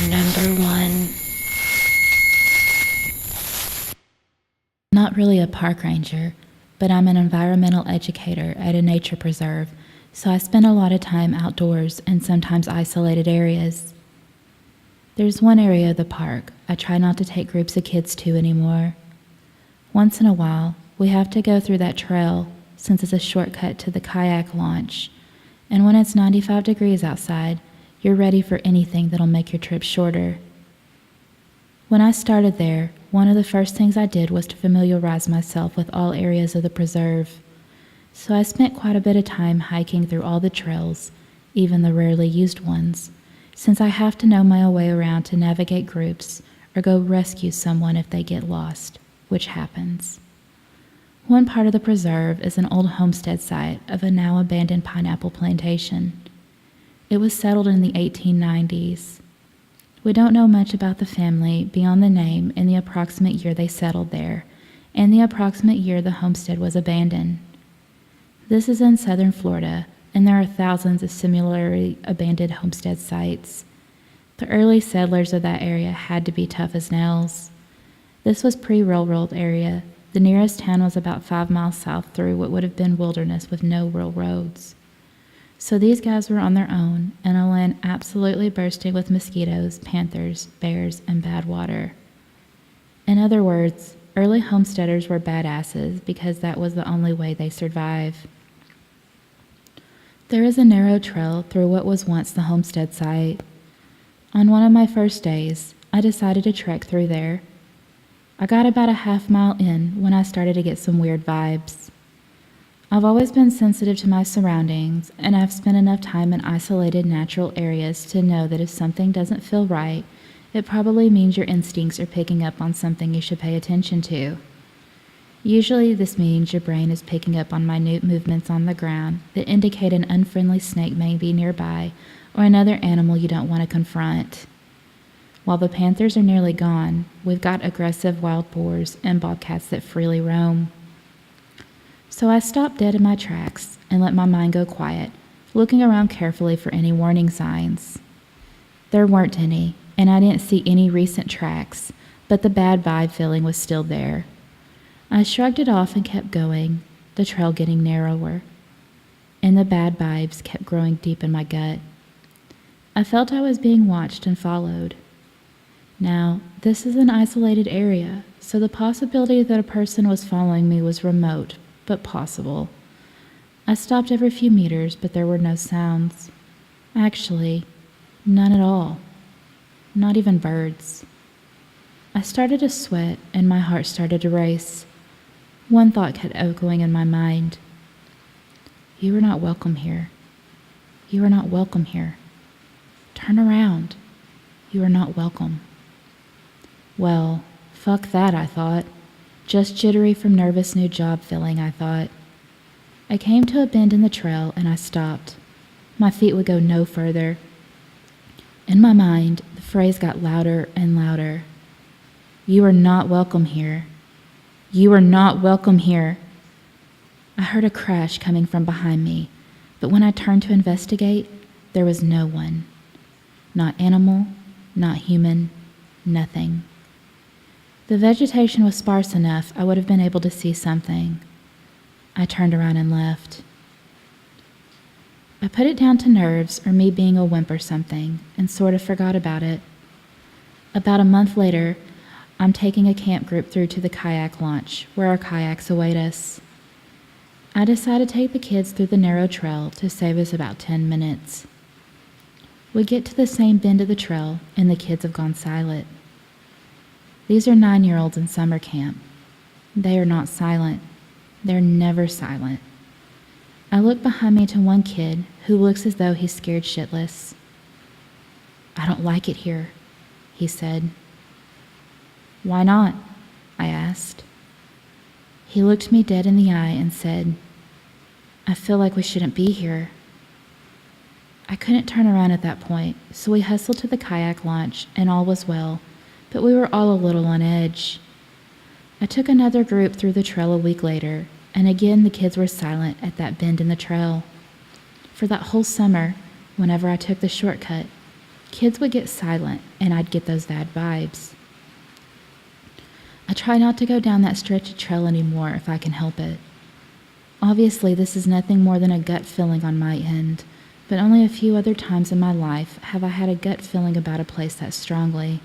Number one. Not really a park ranger, but I'm an environmental educator at a nature preserve, so I spend a lot of time outdoors and sometimes isolated areas. There's one area of the park I try not to take groups of kids to anymore. Once in a while, we have to go through that trail since it's a shortcut to the kayak launch, and when it's 95 degrees outside, you're ready for anything that'll make your trip shorter. When I started there, one of the first things I did was to familiarize myself with all areas of the preserve. So I spent quite a bit of time hiking through all the trails, even the rarely used ones, since I have to know my way around to navigate groups or go rescue someone if they get lost, which happens. One part of the preserve is an old homestead site of a now abandoned pineapple plantation. It was settled in the 1890s. We don't know much about the family beyond the name and the approximate year they settled there, and the approximate year the homestead was abandoned. This is in southern Florida, and there are thousands of similarly abandoned homestead sites. The early settlers of that area had to be tough as nails. This was pre-railroad area. The nearest town was about 5 miles south through what would have been wilderness with no real roads. So these guys were on their own, in a land absolutely bursting with mosquitoes, panthers, bears, and bad water. In other words, early homesteaders were badasses because that was the only way they survived. There is a narrow trail through what was once the homestead site. On one of my first days, I decided to trek through there. I got about a half-mile in when I started to get some weird vibes. I've always been sensitive to my surroundings, and I've spent enough time in isolated natural areas to know that if something doesn't feel right, it probably means your instincts are picking up on something you should pay attention to. Usually this means your brain is picking up on minute movements on the ground that indicate an unfriendly snake may be nearby or another animal you don't want to confront. While the panthers are nearly gone, we've got aggressive wild boars and bobcats that freely roam. So I stopped dead in my tracks and let my mind go quiet, looking around carefully for any warning signs. There weren't any, and I didn't see any recent tracks, but the bad vibe feeling was still there. I shrugged it off and kept going, the trail getting narrower, and the bad vibes kept growing deep in my gut. I felt I was being watched and followed. Now, this is an isolated area, so the possibility that a person was following me was remote, but possible. I stopped every few meters, but there were no sounds. Actually, none at all. Not even birds. I started to sweat, and my heart started to race. One thought kept echoing in my mind. You are not welcome here. You are not welcome here. Turn around. You are not welcome. Well, fuck that, I thought. Just jittery from nervous new job feeling, I thought. I came to a bend in the trail and I stopped. My feet would go no further. In my mind, the phrase got louder and louder. You are not welcome here. You are not welcome here. I heard a crash coming from behind me, but when I turned to investigate, there was no one. Not animal, not human, nothing. The vegetation was sparse enough I would have been able to see something. I turned around and left. I put it down to nerves or me being a wimp or something, and sort of forgot about it. About a month later, I'm taking a camp group through to the kayak launch, where our kayaks await us. I decide to take the kids through the narrow trail to save us about 10 minutes. We get to the same bend of the trail, and the kids have gone silent. These are 9-year-olds in summer camp. They are not silent. They're never silent. I look behind me to one kid who looks as though he's scared shitless. I don't like it here, he said. Why not? I asked. He looked me dead in the eye and said, I feel like we shouldn't be here. I couldn't turn around at that point, so we hustled to the kayak launch and all was well, but we were all a little on edge. I took another group through the trail a week later, and again the kids were silent at that bend in the trail. For that whole summer, whenever I took the shortcut, kids would get silent and I'd get those bad vibes. I try not to go down that stretch of trail anymore if I can help it. Obviously, this is nothing more than a gut feeling on my end, but only a few other times in my life have I had a gut feeling about a place that strongly.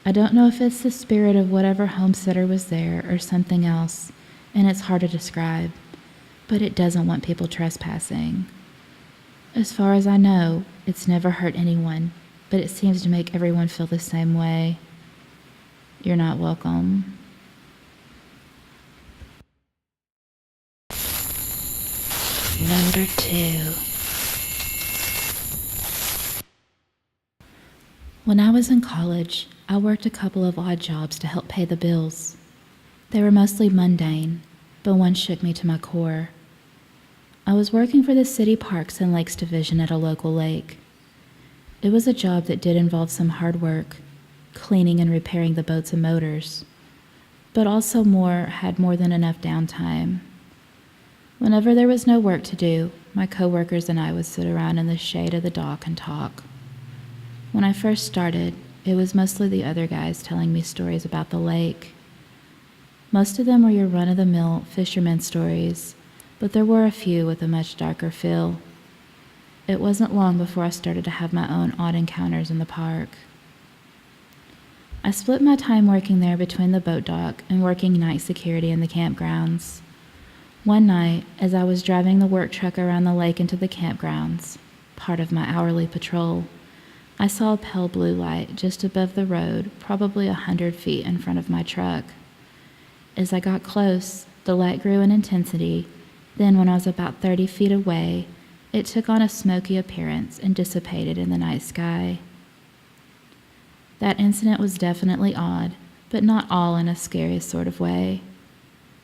I don't know if it's the spirit of whatever homesteader was there or something else, and it's hard to describe, but it doesn't want people trespassing. As far as I know, it's never hurt anyone, but it seems to make everyone feel the same way. You're not welcome. Number 2. When I was in college, I worked a couple of odd jobs to help pay the bills. They were mostly mundane, but one shook me to my core. I was working for the City Parks and Lakes Division at a local lake. It was a job that did involve some hard work, cleaning and repairing the boats and motors, but also had more than enough downtime. Whenever there was no work to do, my coworkers and I would sit around in the shade of the dock and talk. When I first started, it was mostly the other guys telling me stories about the lake. Most of them were your run-of-the-mill fisherman stories, but there were a few with a much darker feel. It wasn't long before I started to have my own odd encounters in the park. I split my time working there between the boat dock and working night security in the campgrounds. One night, as I was driving the work truck around the lake into the campgrounds, part of my hourly patrol, I saw a pale blue light just above the road, probably 100 feet in front of my truck. As I got close, the light grew in intensity. Then, when I was about 30 feet away, it took on a smoky appearance and dissipated in the night sky. That incident was definitely odd, but not all in a scary sort of way.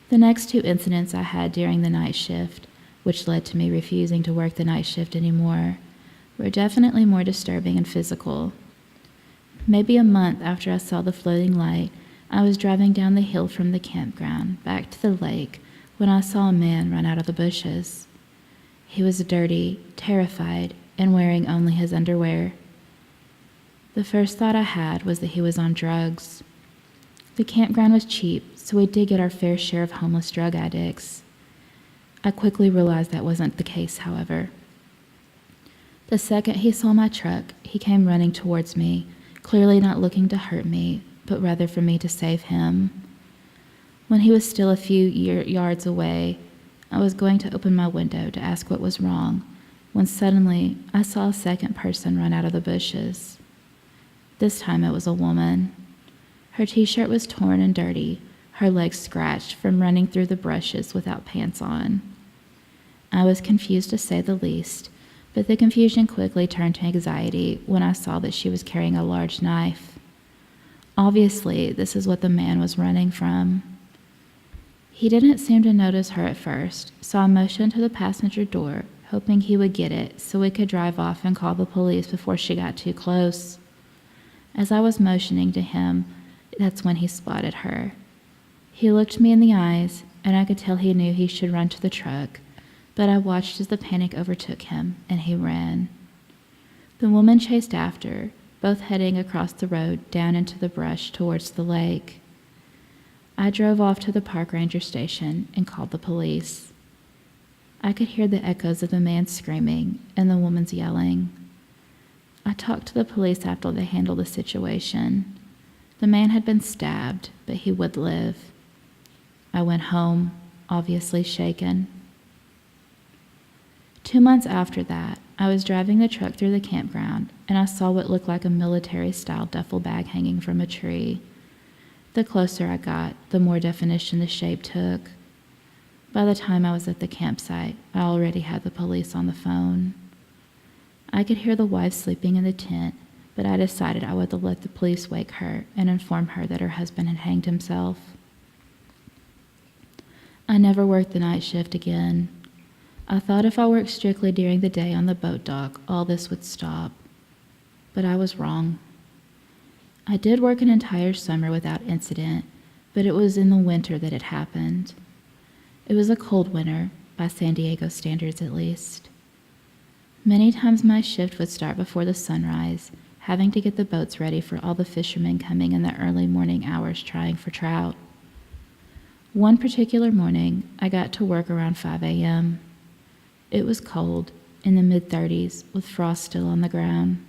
The next 2 incidents I had during the night shift, which led to me refusing to work the night shift anymore, were definitely more disturbing and physical. Maybe a month after I saw the floating light, I was driving down the hill from the campground back to the lake when I saw a man run out of the bushes. He was dirty, terrified, and wearing only his underwear. The first thought I had was that he was on drugs. The campground was cheap, so we did get our fair share of homeless drug addicts. I quickly realized that wasn't the case, however. The second he saw my truck, he came running towards me, clearly not looking to hurt me, but rather for me to save him. When he was still a few yards away, I was going to open my window to ask what was wrong, when suddenly I saw a second person run out of the bushes. This time it was a woman. Her t-shirt was torn and dirty, her legs scratched from running through the brushes without pants on. I was confused to say the least, but the confusion quickly turned to anxiety when I saw that she was carrying a large knife. Obviously, this is what the man was running from. He didn't seem to notice her at first, so I motioned to the passenger door, hoping he would get it so we could drive off and call the police before she got too close. As I was motioning to him, that's when he spotted her. He looked me in the eyes, and I could tell he knew he should run to the truck, but I watched as the panic overtook him, and he ran. The woman chased after, both heading across the road down into the brush towards the lake. I drove off to the park ranger station and called the police. I could hear the echoes of the man screaming and the woman's yelling. I talked to the police after they handled the situation. The man had been stabbed, but he would live. I went home, obviously shaken. 2 months after that, I was driving the truck through the campground, and I saw what looked like a military-style duffel bag hanging from a tree. The closer I got, the more definition the shape took. By the time I was at the campsite, I already had the police on the phone. I could hear the wife sleeping in the tent, but I decided I would let the police wake her and inform her that her husband had hanged himself. I never worked the night shift again. I thought if I worked strictly during the day on the boat dock, all this would stop. But I was wrong. I did work an entire summer without incident, but it was in the winter that it happened. It was a cold winter, by San Diego standards at least. Many times my shift would start before the sunrise, having to get the boats ready for all the fishermen coming in the early morning hours trying for trout. One particular morning, I got to work around 5 a.m. It was cold, in the mid-30s, with frost still on the ground.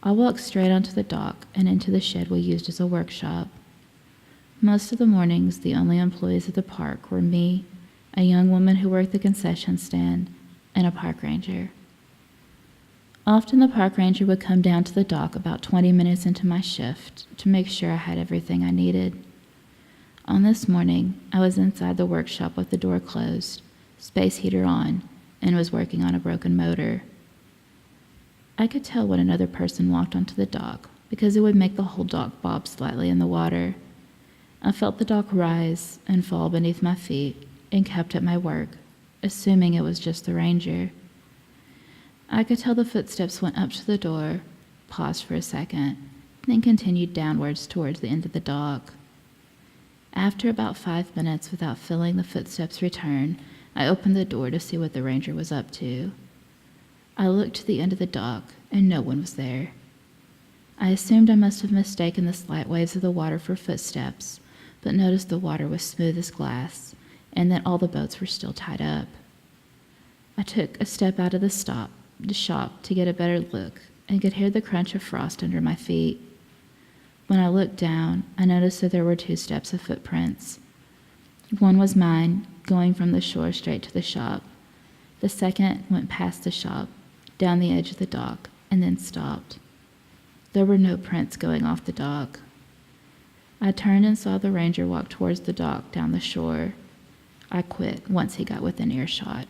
I walked straight onto the dock and into the shed we used as a workshop. Most of the mornings, the only employees at the park were me, a young woman who worked the concession stand, and a park ranger. Often the park ranger would come down to the dock about 20 minutes into my shift to make sure I had everything I needed. On this morning, I was inside the workshop with the door closed, space heater on, and was working on a broken motor. I could tell when another person walked onto the dock because it would make the whole dock bob slightly in the water. I felt the dock rise and fall beneath my feet and kept at my work, assuming it was just the ranger. I could tell the footsteps went up to the door, paused for a second, then continued downwards towards the end of the dock. After about 5 minutes without feeling the footsteps return, I opened the door to see what the ranger was up to. I looked to the end of the dock, and no one was there. I assumed I must have mistaken the slight waves of the water for footsteps, but noticed the water was smooth as glass, and that all the boats were still tied up. I took a step out of the shop to get a better look, and could hear the crunch of frost under my feet. When I looked down, I noticed that there were 2 steps of footprints. One was mine, going from the shore straight to the shop. The second went past the shop, down the edge of the dock, and then stopped. There were no prints going off the dock. I turned and saw the ranger walk towards the dock down the shore. I quit once he got within earshot.